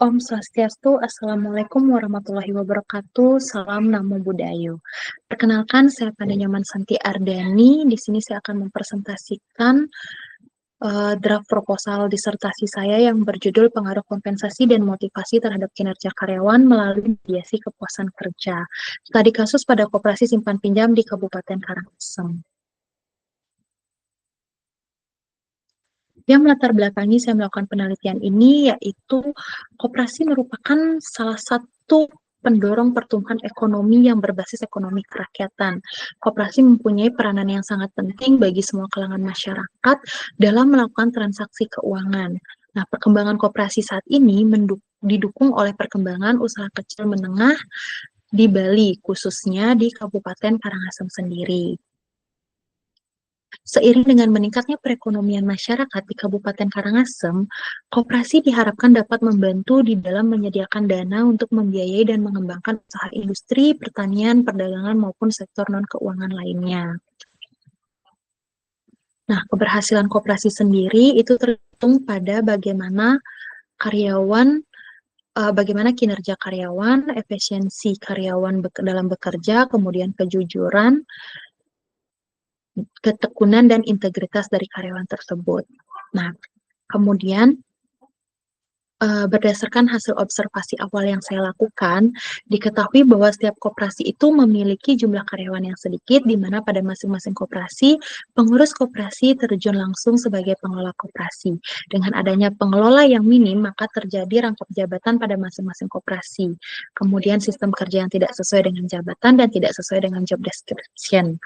Om Swastiastu, Assalamualaikum warahmatullahi wabarakatuh, Salam Namo Buddhayo. Perkenalkan, saya Pandanyaman Santi Ardani. Di sini saya akan mempresentasikan draft proposal disertasi saya yang berjudul Pengaruh Kompensasi dan Motivasi Terhadap Kinerja Karyawan Melalui Mediasi Kepuasan Kerja. Studi kasus pada Koperasi Simpan Pinjam di Kabupaten Karangasem. Yang melatar belakangi saya melakukan penelitian ini yaitu koperasi merupakan salah satu pendorong pertumbuhan ekonomi yang berbasis ekonomi kerakyatan. Koperasi mempunyai peranan yang sangat penting bagi semua kalangan masyarakat dalam melakukan transaksi keuangan. Nah, perkembangan koperasi saat ini didukung oleh perkembangan usaha kecil menengah di Bali, khususnya di Kabupaten Karangasem sendiri. Seiring dengan meningkatnya perekonomian masyarakat di Kabupaten Karangasem, koperasi diharapkan dapat membantu di dalam menyediakan dana untuk membiayai dan mengembangkan usaha industri, pertanian, perdagangan, maupun sektor non-keuangan lainnya. Nah, keberhasilan koperasi sendiri itu tergantung pada bagaimana kinerja karyawan, efisiensi karyawan dalam bekerja, kemudian kejujuran, ketekunan dan integritas dari karyawan tersebut. Nah, kemudian berdasarkan hasil observasi awal yang saya lakukan, diketahui bahwa setiap koperasi itu memiliki jumlah karyawan yang sedikit, di mana pada masing-masing koperasi, pengurus koperasi terjun langsung sebagai pengelola koperasi. Dengan adanya pengelola yang minim, maka terjadi rangkap jabatan pada masing-masing koperasi. Kemudian sistem kerja yang tidak sesuai dengan jabatan dan tidak sesuai dengan job description.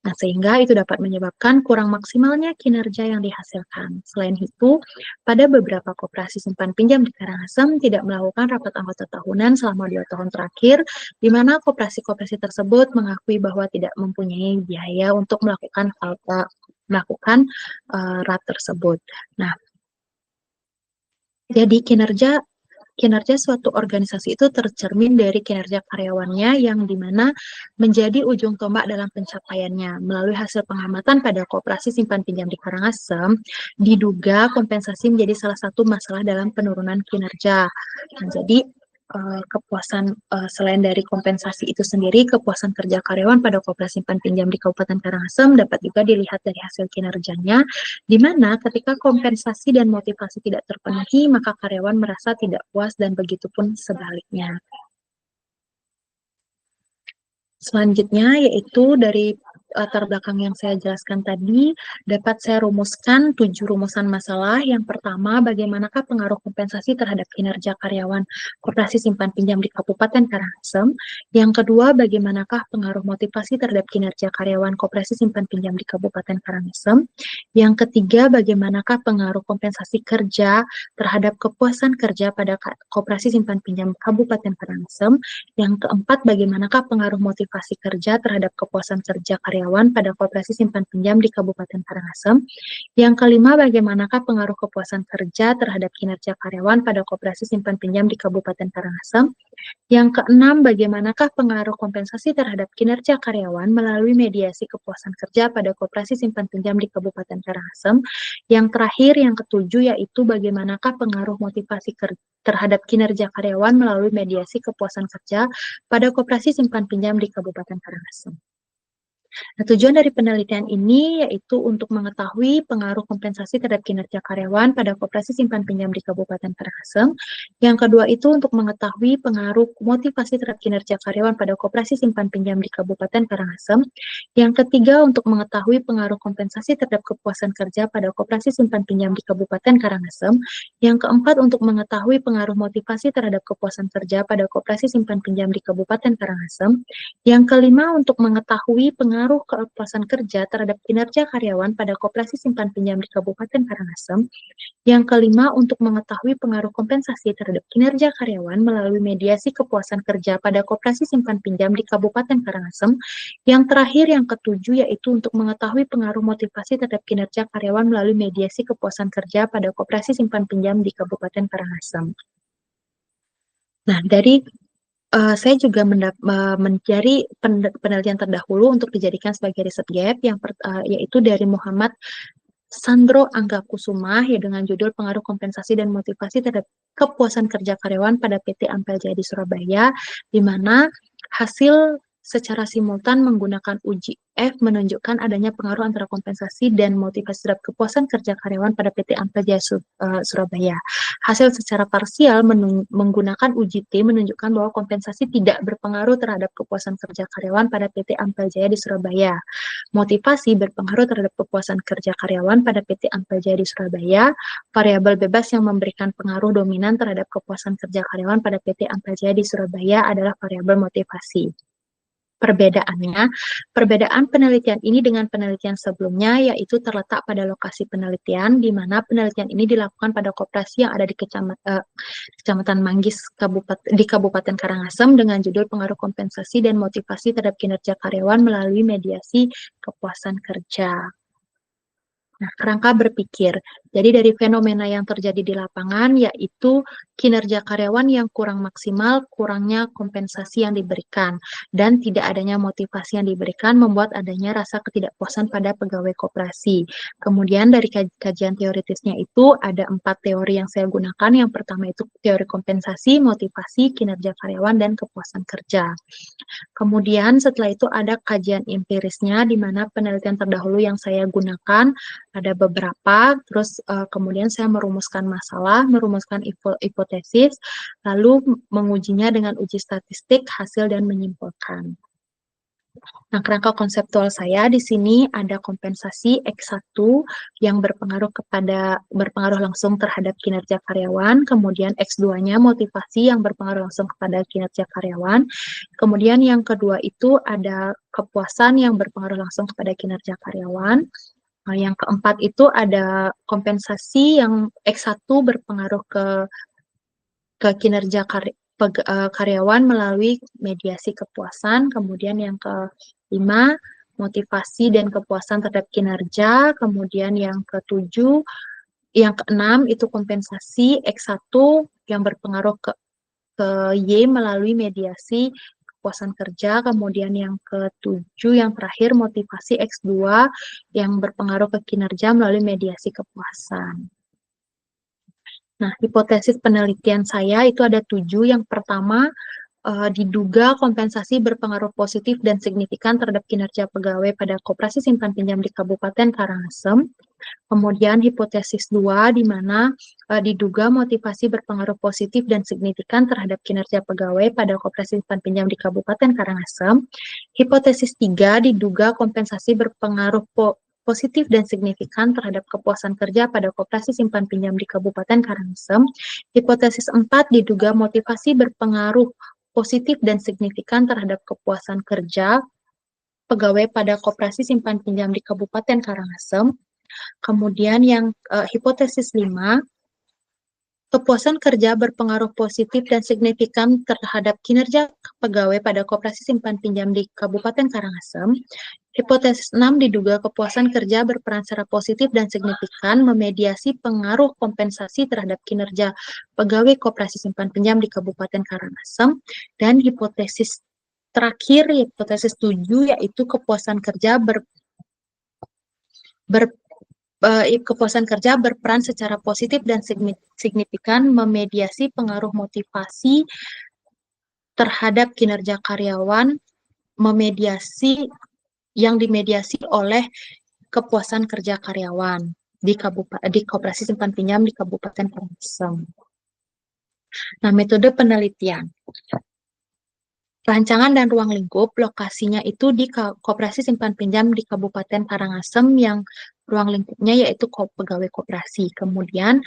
Nah, sehingga itu dapat menyebabkan kurang maksimalnya kinerja yang dihasilkan. Selain itu, pada beberapa koperasi simpan pinjam di Karangasem tidak melakukan rapat anggota tahunan selama 2 tahun terakhir, di mana koperasi-koperasi tersebut mengakui bahwa tidak mempunyai biaya untuk melakukan RAT tersebut. Nah, jadi kinerja suatu organisasi itu tercermin dari kinerja karyawannya yang dimana menjadi ujung tombak dalam pencapaiannya. Melalui hasil pengamatan pada koperasi simpan pinjam di Karangasem, diduga kompensasi menjadi salah satu masalah dalam penurunan kinerja. Nah, jadi kepuasan selain dari kompensasi itu sendiri, kepuasan kerja karyawan pada koperasi simpan pinjam di Kabupaten Karangasem dapat juga dilihat dari hasil kinerjanya, di mana ketika kompensasi dan motivasi tidak terpenuhi, maka karyawan merasa tidak puas dan begitu pun sebaliknya. Selanjutnya yaitu dari latar belakang yang saya jelaskan tadi, dapat saya rumuskan 7 rumusan masalah. Yang pertama, bagaimanakah pengaruh kompensasi terhadap kinerja karyawan koperasi simpan pinjam di Kabupaten Karangasem. Yang kedua, bagaimanakah pengaruh motivasi terhadap kinerja karyawan koperasi simpan pinjam di Kabupaten Karangasem. Yang ketiga, bagaimanakah pengaruh kompensasi kerja terhadap kepuasan kerja pada koperasi simpan pinjam Kabupaten Karangasem. Yang keempat, bagaimanakah pengaruh motivasi kerja terhadap kepuasan kerja karyawan pada koperasi simpan pinjam di Kabupaten Karangasem. Yang kelima, bagaimanakah pengaruh kepuasan kerja terhadap kinerja karyawan pada koperasi simpan pinjam di Kabupaten Karangasem. Yang keenam, bagaimanakah pengaruh kompensasi terhadap kinerja karyawan melalui mediasi kepuasan kerja pada koperasi simpan pinjam di Kabupaten Karangasem. Yang terakhir, yang ketujuh, yaitu bagaimanakah pengaruh motivasi terhadap kinerja karyawan melalui mediasi kepuasan kerja pada koperasi simpan pinjam di Kabupaten Karangasem. Nah, tujuan dari penelitian ini yaitu untuk mengetahui pengaruh kompensasi terhadap kinerja karyawan pada koperasi simpan pinjam di Kabupaten Karangasem. Yang kedua itu untuk mengetahui pengaruh motivasi terhadap kinerja karyawan pada koperasi simpan pinjam di Kabupaten Karangasem. Yang ketiga untuk mengetahui pengaruh kompensasi terhadap kepuasan kerja pada koperasi simpan pinjam di Kabupaten Karangasem. Yang keempat untuk mengetahui pengaruh motivasi terhadap kepuasan kerja pada koperasi simpan pinjam di Kabupaten Karangasem. Yang kelima untuk mengetahui pengaruh kepuasan kerja terhadap kinerja karyawan pada koperasi simpan pinjam di Kabupaten Karangasem. Yang kelima, untuk mengetahui pengaruh kompensasi terhadap kinerja karyawan melalui mediasi kepuasan kerja pada koperasi simpan pinjam di Kabupaten Karangasem. Yang terakhir, yang ketujuh, yaitu untuk mengetahui pengaruh motivasi terhadap kinerja karyawan melalui mediasi kepuasan kerja pada koperasi simpan pinjam di Kabupaten Karangasem. Nah, dari saya juga mencari penelitian terdahulu untuk dijadikan sebagai riset gap, yaitu dari Muhammad Sandro Anggakusuma, ya, dengan judul Pengaruh Kompensasi dan Motivasi Terhadap kepuasan kerja karyawan pada PT Ampel Jaya di Surabaya, di mana hasil secara simultan menggunakan uji F menunjukkan adanya pengaruh antara kompensasi dan motivasi terhadap kepuasan kerja karyawan pada PT Ampel Jaya Surabaya. Hasil secara parsial menggunakan uji T menunjukkan bahwa kompensasi tidak berpengaruh terhadap kepuasan kerja karyawan pada PT Ampel Jaya di Surabaya. Motivasi berpengaruh terhadap kepuasan kerja karyawan pada PT Ampel Jaya di Surabaya. Variabel bebas yang memberikan pengaruh dominan terhadap kepuasan kerja karyawan pada PT Ampel Jaya di Surabaya adalah variabel motivasi. Perbedaan penelitian ini dengan penelitian sebelumnya yaitu terletak pada lokasi penelitian, di mana penelitian ini dilakukan pada koperasi yang ada di Kecamatan Manggis di Kabupaten Karangasem dengan judul pengaruh kompensasi dan motivasi terhadap kinerja karyawan melalui mediasi kepuasan kerja. Nah, kerangka berpikir. Jadi dari fenomena yang terjadi di lapangan yaitu kinerja karyawan yang kurang maksimal, kurangnya kompensasi yang diberikan, dan tidak adanya motivasi yang diberikan membuat adanya rasa ketidakpuasan pada pegawai koperasi. Kemudian dari kajian teoritisnya itu ada 4 teori yang saya gunakan. Yang pertama itu teori kompensasi, motivasi, kinerja karyawan, dan kepuasan kerja. Kemudian setelah itu ada kajian empirisnya, di mana penelitian terdahulu yang saya gunakan ada beberapa, terus kemudian saya merumuskan masalah, merumuskan hipotesis, lalu mengujinya dengan uji statistik, hasil, dan menyimpulkan. Nah, kerangka konseptual saya di sini ada kompensasi X1 yang berpengaruh langsung terhadap kinerja karyawan, kemudian X2-nya motivasi yang berpengaruh langsung kepada kinerja karyawan, kemudian yang kedua itu ada kepuasan yang berpengaruh langsung kepada kinerja karyawan. Nah, yang keempat itu ada kompensasi yang X1 berpengaruh ke kinerja karyawan melalui mediasi kepuasan. Kemudian yang kelima, motivasi dan kepuasan terhadap kinerja. Kemudian yang yang keenam itu kompensasi X1 yang berpengaruh ke Y melalui mediasi kepuasan kerja. Kemudian yang ketujuh, yang terakhir, motivasi X2 yang berpengaruh ke kinerja melalui mediasi kepuasan. Nah, hipotesis penelitian saya itu ada 7. Yang pertama, diduga kompensasi berpengaruh positif dan signifikan terhadap kinerja pegawai pada koperasi simpan pinjam di Kabupaten Karangasem. Kemudian hipotesis 2, di mana diduga motivasi berpengaruh positif dan signifikan terhadap kinerja pegawai pada koperasi simpan pinjam di Kabupaten Karangasem. Hipotesis 3, diduga kompensasi berpengaruh positif dan signifikan terhadap kepuasan kerja pada koperasi simpan pinjam di Kabupaten Karangasem. Hipotesis 4, diduga motivasi berpengaruh positif dan signifikan terhadap kepuasan kerja pegawai pada koperasi simpan pinjam di Kabupaten Karangasem. Kemudian yang hipotesis 5, kepuasan kerja berpengaruh positif dan signifikan terhadap kinerja pegawai pada koperasi simpan pinjam di Kabupaten Karangasem. Hipotesis 6, diduga kepuasan kerja berperan secara positif dan signifikan memediasi pengaruh kompensasi terhadap kinerja pegawai koperasi simpan pinjam di Kabupaten Karangasem. Dan hipotesis terakhir, hipotesis 7, yaitu kepuasan kerja kepuasan kerja berperan secara positif dan signifikan memediasi pengaruh motivasi terhadap kinerja karyawan, yang dimediasi oleh kepuasan kerja karyawan di koperasi simpan pinjam di Kabupaten Karangasem. Nah, metode penelitian. Rancangan dan ruang lingkup lokasinya itu di koperasi simpan pinjam di Kabupaten Karangasem, yang ruang lingkupnya yaitu pegawai koperasi. Kemudian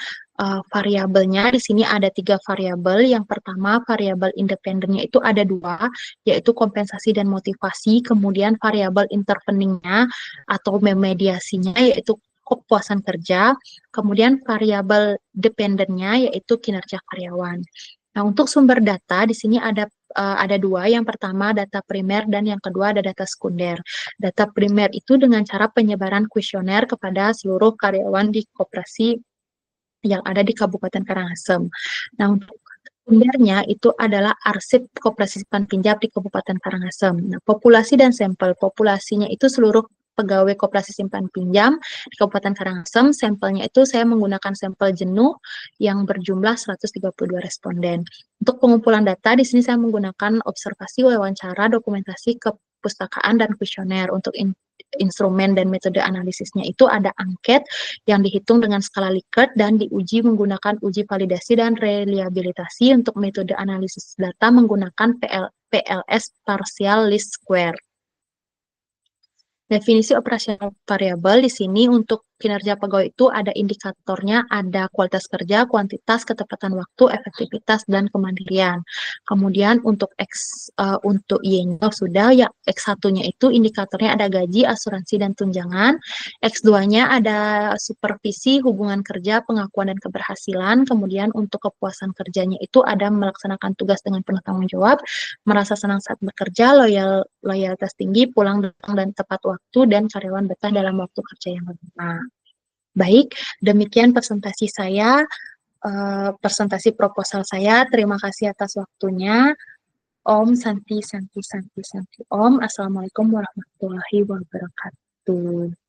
variabelnya di sini ada 3 variabel. Yang pertama, variabel independennya itu ada 2, yaitu kompensasi dan motivasi. Kemudian variabel interveningnya atau memediasinya yaitu kepuasan kerja. Kemudian variabel dependennya yaitu kinerja karyawan. Nah, untuk sumber data di sini ada 2. Yang pertama data primer dan yang kedua ada data sekunder. Data primer itu dengan cara penyebaran kuesioner kepada seluruh karyawan di koperasi yang ada di Kabupaten Karangasem. Nah, untuk sekundernya itu adalah arsip koperasi simpan pinjam di Kabupaten Karangasem. Nah, populasi dan sampel. Populasinya itu seluruh pegawai koperasi simpan pinjam di Kabupaten Karangasem. Sampelnya itu saya menggunakan sampel jenuh yang berjumlah 132 responden. Untuk pengumpulan data di sini saya menggunakan observasi, wawancara, dokumentasi, kepustakaan, dan kuesioner. Untuk instrumen dan metode analisisnya itu ada angket yang dihitung dengan skala Likert dan diuji menggunakan uji validasi dan reliabilitasi. Untuk metode analisis data menggunakan PLS partial least square. Definisi operasional variabel di sini untuk kinerja pegawai itu ada indikatornya, ada kualitas kerja, kuantitas, ketepatan waktu, efektivitas, dan kemandirian. Kemudian untuk untuk Y-nya sudah, ya X1-nya itu indikatornya ada gaji, asuransi, dan tunjangan. X2-nya ada supervisi, hubungan kerja, pengakuan, dan keberhasilan. Kemudian untuk kepuasan kerjanya itu ada melaksanakan tugas dengan penuh tanggung jawab, merasa senang saat bekerja, loyalitas tinggi, pulang datang dan tepat waktu, dan karyawan betah dalam waktu kerja yang lama. Baik, demikian presentasi saya, presentasi proposal saya. Terima kasih atas waktunya. Om Santi Santi Santi Santi Om. Assalamualaikum warahmatullahi wabarakatuh.